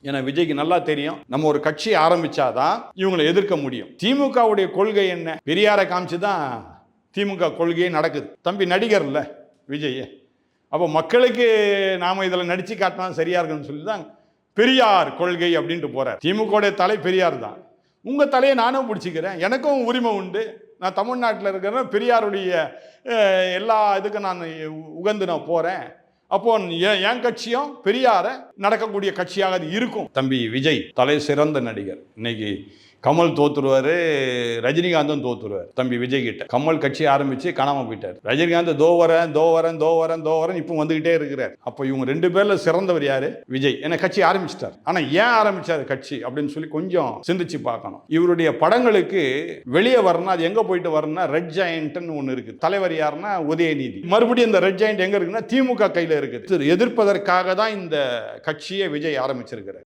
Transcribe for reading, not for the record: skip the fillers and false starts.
ஏன்னா விஜய்க்கு நல்லா தெரியும், நம்ம ஒரு கட்சி ஆரம்பிச்சாதான் இவங்களை எதிர்க்க முடியும். திமுகவுடைய கொள்கை என்ன? பெரியாரை காமிச்சு தான் திமுக கொள்கையே நடக்குது. தம்பி நடிகர்ல விஜய், அப்போ மக்களுக்கு நாம இதில் நடிச்சு காட்டினா சரியா இருக்குன்னு சொல்லி தான் பெரியார் கொள்கை அப்படின்ட்டு போறார். திமுக தலை பெரியார் தான். உங்க தலையை நானும் பிடிச்சிக்கிறேன், எனக்கும் உரிமை உண்டு. நான் தமிழ்நாட்டில் இருக்கிற பெரியாருடைய எல்லா இதுக்கும் நான் உகந்து நான் போறேன். அப்போ என் கட்சியும் பெரியார நடக்கக்கூடிய கட்சியாக அது இருக்கும். தம்பி விஜய் தலை சிறந்த நடிகர். இன்னைக்கு கமல் தோத்துருவாரு, ரஜினிகாந்தும் தோத்துருவார் தம்பி விஜய் கிட்ட. கமல் கட்சி ஆரம்பிச்சு காணாம போயிட்டார். ரஜினிகாந்த் தோவரன் இப்போ வந்துகிட்டே இருக்கிறார். அப்போ இவங்க 2 பேர்ல சிறந்தவர் யாரு? விஜய். என்ன கட்சி ஆரம்பிச்சிட்டார். ஆனா ஏன் ஆரம்பிச்சாரு கட்சி அப்படின்னு சொல்லி கொஞ்சம் சிந்திச்சு பார்க்கணும். இவருடைய படங்களுக்கு வெளியே வரணும், அது எங்க போயிட்டு வரணும்னா ரெட் ஜாயிண்ட்னு ஒண்ணு இருக்கு. தலைவர் யாருன்னா உதயநிதி. மறுபடியும் இந்த ரெட் ஜாயிண்ட் எங்க இருக்குன்னா திமுக கையில இருக்குது. எதிர்ப்பதற்காக தான் இந்த கட்சியை விஜய் ஆரம்பிச்சிருக்கிறார்.